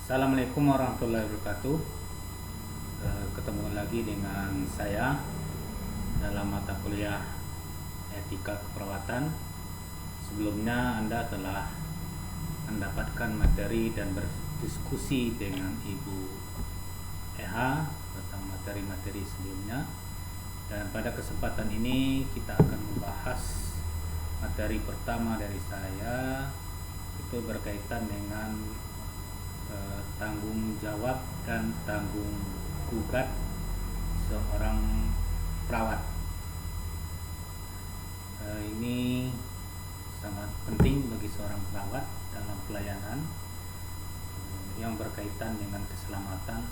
Assalamualaikum warahmatullahi wabarakatuh. Ketemu lagi dengan saya dalam mata kuliah Etika Keperawatan. Sebelumnya Anda telah mendapatkan materi dan berdiskusi dengan Ibu EH tentang materi-materi sebelumnya. Dan pada kesempatan ini kita akan membahas materi pertama dari saya, itu berkaitan dengan tanggung jawab dan tanggung gugat seorang perawat. Ini sangat penting bagi seorang perawat dalam pelayanan yang berkaitan dengan keselamatan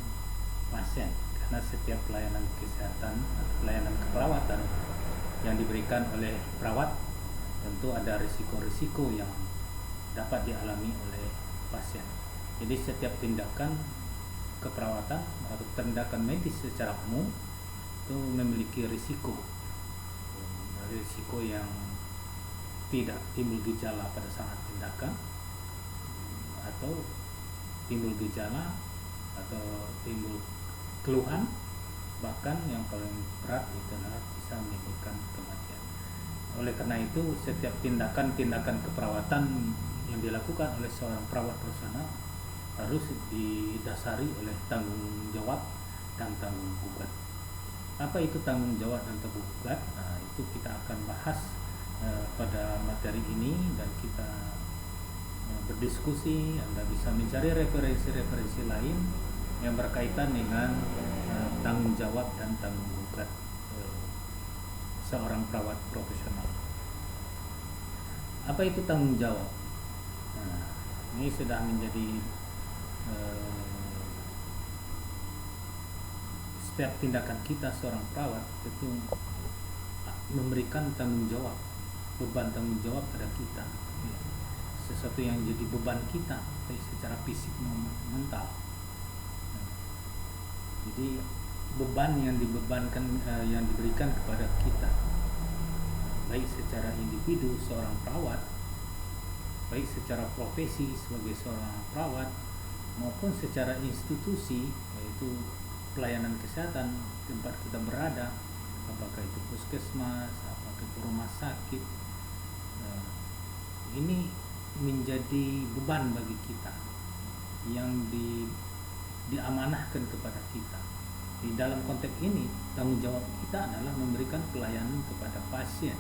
pasien, karena setiap pelayanan kesehatan atau pelayanan keperawatan yang diberikan oleh perawat tentu ada risiko-risiko yang dapat dialami oleh pasien. Jadi setiap tindakan keperawatan atau tindakan medis secara umum itu memiliki risiko yang tidak timbul gejala pada saat tindakan, atau timbul gejala atau timbul keluhan, bahkan yang paling berat itu adalah bisa menimbulkan kematian. Oleh karena itu setiap tindakan keperawatan yang dilakukan oleh seorang perawat profesional harus didasari oleh tanggung jawab dan tanggung gugat. Apa itu tanggung jawab dan tanggung gugat? Nah, itu kita akan bahas pada materi ini, dan kita berdiskusi. Anda bisa mencari referensi-referensi lain yang berkaitan dengan tanggung jawab dan tanggung gugat seorang perawat profesional. Apa itu tanggung jawab? Nah, ini sudah menjadi setiap tindakan kita seorang perawat itu memberikan tanggung jawab, beban tanggung jawab pada kita, sesuatu yang jadi beban kita baik secara fisik maupun mental. Jadi beban yang yang diberikan kepada kita baik secara individu seorang perawat, baik secara profesi sebagai seorang perawat, maupun secara institusi, yaitu pelayanan kesehatan tempat kita berada, apakah itu puskesmas, apakah itu rumah sakit. Ini menjadi beban bagi kita yang diamanahkan kepada kita. Di dalam konteks ini tanggung jawab kita adalah memberikan pelayanan kepada pasien.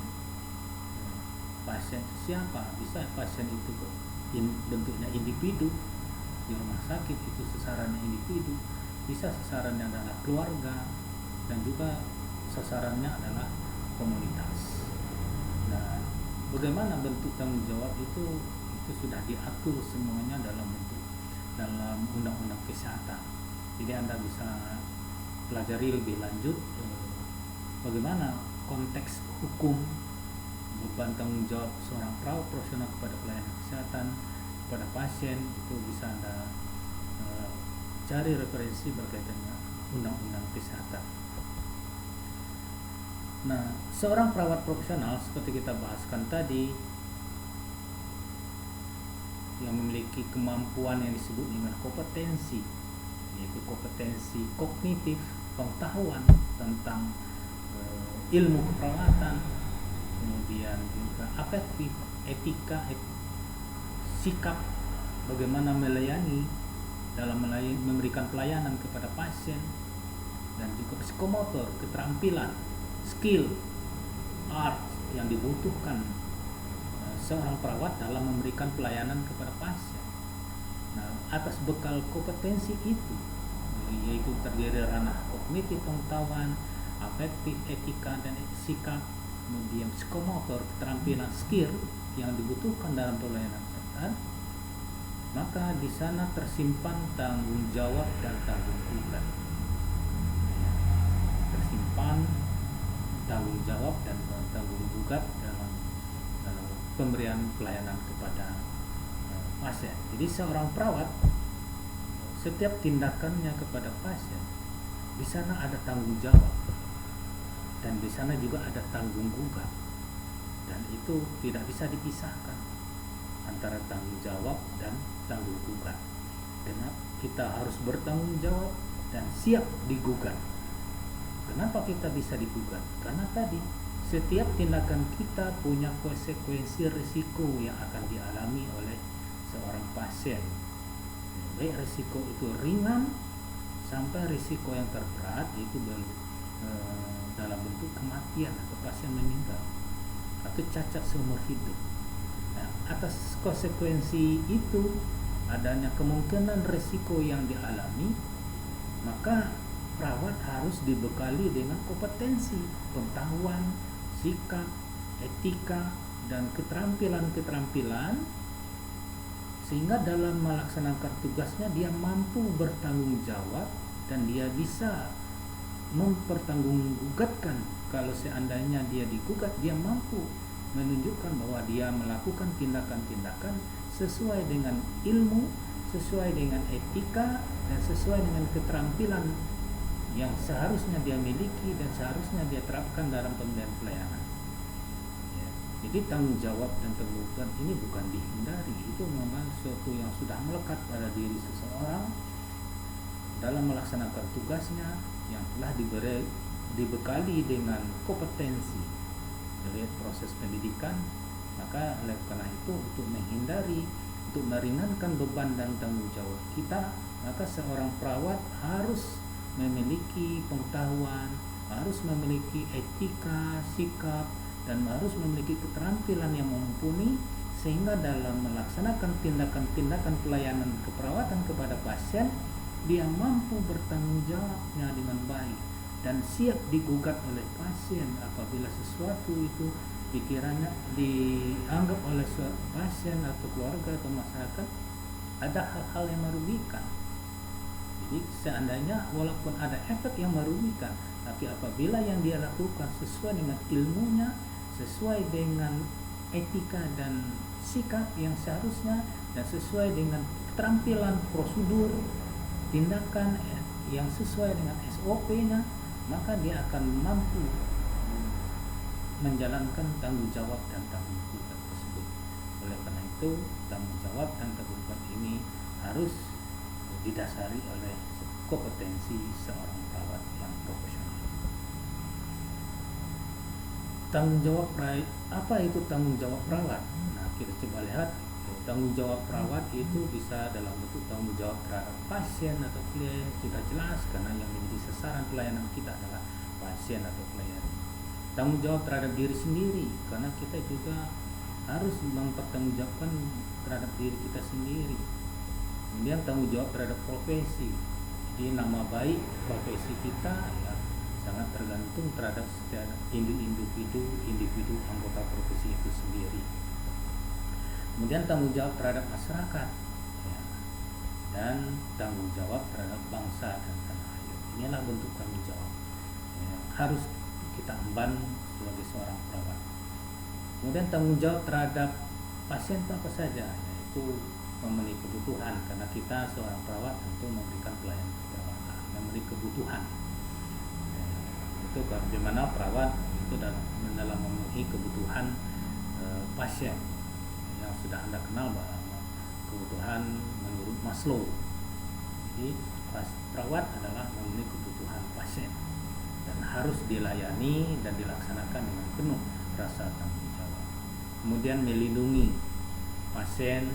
Pasien itu siapa? Bisa pasien itu bentuknya individu, di rumah sakit itu sasarannya individu, bisa sasarannya adalah keluarga, dan juga sasarannya adalah komunitas. Nah, bagaimana bentuk tanggung jawab itu sudah diatur semuanya dalam undang-undang kesehatan. Jadi Anda bisa pelajari lebih lanjut bagaimana konteks hukum beban tanggung jawab seorang perawat profesional kepada pelayanan kesehatan pada pasien. Itu bisa Anda cari referensi berkaitan dengan undang-undang kesehatan. Nah, seorang perawat profesional seperti kita bahaskan tadi, yang memiliki kemampuan yang disebut dengan kompetensi, yaitu kompetensi kognitif, pengetahuan tentang ilmu keperawatan, kemudian juga afektif, etika, sikap, bagaimana melayani dalam memberikan pelayanan kepada pasien, dan juga psikomotor, keterampilan, skill, art yang dibutuhkan seorang perawat dalam memberikan pelayanan kepada pasien. Nah, atas bekal kompetensi itu, yaitu terdiri ranah kognitif, pengetahuan, afektif, etika, dan sikap, kemudian psikomotor, keterampilan, skill yang dibutuhkan dalam pelayanan kesehatan, maka di sana tersimpan tanggung jawab dan tanggung gugat. Tersimpan tanggung jawab dan tanggung gugat dalam pemberian pelayanan kepada pasien. Jadi seorang perawat, setiap tindakannya kepada pasien, di sana ada tanggung jawab, dan di sana juga ada tanggung gugat, dan itu tidak bisa dipisahkan antara tanggung jawab dan tanggung gugat. kita harus bertanggung jawab dan siap digugat. Kenapa kita bisa digugat? Karena tadi setiap tindakan kita punya konsekuensi risiko yang akan dialami oleh seorang pasien. Baik risiko itu ringan sampai risiko yang terberat, itu dalam bentuk kematian atau pasien meninggal atau cacat seumur hidup. Nah, atas konsekuensi itu, adanya kemungkinan risiko yang dialami, maka perawat harus dibekali dengan kompetensi, pengetahuan, sikap, etika, dan keterampilan-keterampilan, sehingga dalam melaksanakan tugasnya dia mampu bertanggung jawab dan dia bisa mempertanggungjawabkan. Kalau seandainya dia digugat, dia mampu menunjukkan bahwa dia melakukan tindakan-tindakan sesuai dengan ilmu, sesuai dengan etika, dan sesuai dengan keterampilan yang seharusnya dia miliki dan seharusnya dia terapkan dalam pemberian pelayanan. Ya. Jadi tanggung jawab dan tanggungan ini bukan dihindari, itu memang sesuatu yang sudah melekat pada diri seseorang dalam melaksanakan tugasnya yang telah dibekali dengan kompetensi dari proses pendidikan. Maka oleh karena itu, untuk menghindari, untuk meringankan beban dan tanggung jawab kita, maka seorang perawat harus memiliki pengetahuan, harus memiliki etika, sikap, dan harus memiliki keterampilan yang mumpuni, sehingga dalam melaksanakan tindakan-tindakan pelayanan keperawatan kepada pasien, dia mampu bertanggung jawabnya dengan baik dan siap digugat oleh pasien apabila sesuatu itu dikiranya dianggap oleh pasien atau keluarga atau masyarakat ada hal-hal yang merugikan. Jadi seandainya walaupun ada efek yang merugikan, tapi apabila yang dia lakukan sesuai dengan ilmunya, sesuai dengan etika dan sikap yang seharusnya, dan sesuai dengan keterampilan prosedur tindakan yang sesuai dengan SOP-nya, maka dia akan mampu menjalankan tanggung jawab dan tanggung jawab tersebut. Oleh karena itu, tanggung jawab dan tanggung jawab ini harus didasari oleh kompetensi seorang perawat yang profesional. Tanggung jawab apa itu tanggung jawab perawat? Nah, kita coba lihat. Tanggung jawab perawat itu bisa dalam bentuk tanggung jawab terhadap pasien atau klien, sudah jelas, karena yang menjadi sasaran pelayanan kita adalah pasien atau klien. Tanggung jawab terhadap diri sendiri, karena kita juga harus mempertanggungjawabkan terhadap diri kita sendiri. Kemudian tanggung jawab terhadap profesi, jadi nama baik profesi kita ya sangat tergantung terhadap setiap individu anggota profesi itu sendiri. Kemudian tanggung jawab terhadap masyarakat ya, dan tanggung jawab terhadap bangsa dan tanah air. Inilah bentuk tanggung jawab ya, harus kita emban sebagai seorang perawat. Kemudian tanggung jawab terhadap pasien itu apa saja, yaitu memenuhi kebutuhan, karena kita seorang perawat tentu memberikan pelayanan keperawatan, memenuhi kebutuhan ya, itu bagaimana perawat itu dalam memenuhi kebutuhan pasien yang sudah Anda kenal bahwa kebutuhan menurut Maslow. Jadi perawat adalah memenuhi kebutuhan pasien dan harus dilayani dan dilaksanakan dengan penuh rasa tanggung jawab. Kemudian melindungi pasien,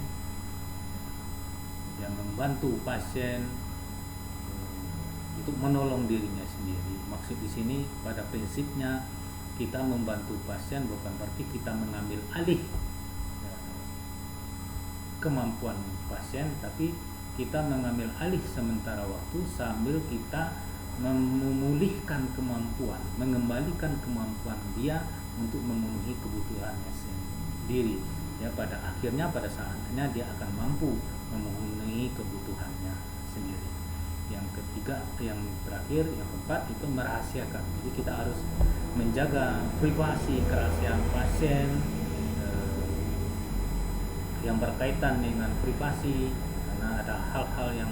yang membantu pasien untuk menolong dirinya sendiri. Maksud di sini pada prinsipnya kita membantu pasien bukan berarti kita mengambil alih kemampuan pasien, tapi kita mengambil alih sementara waktu sambil kita memulihkan kemampuan, mengembalikan kemampuan dia untuk memenuhi kebutuhannya sendiri. Ya, pada akhirnya pada saatnya dia akan mampu memenuhi kebutuhannya sendiri. Yang ketiga, yang terakhir, yang keempat itu merahasiakan. Jadi kita harus menjaga privasi, kerahasiaan pasien yang berkaitan dengan privasi, karena ada hal-hal yang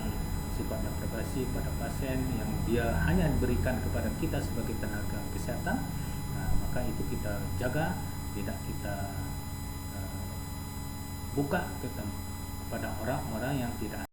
sifatnya privasi pada pasien yang dia hanya diberikan kepada kita sebagai tenaga kesehatan. Nah, maka itu kita jaga, tidak kita buka kepada orang-orang yang tidak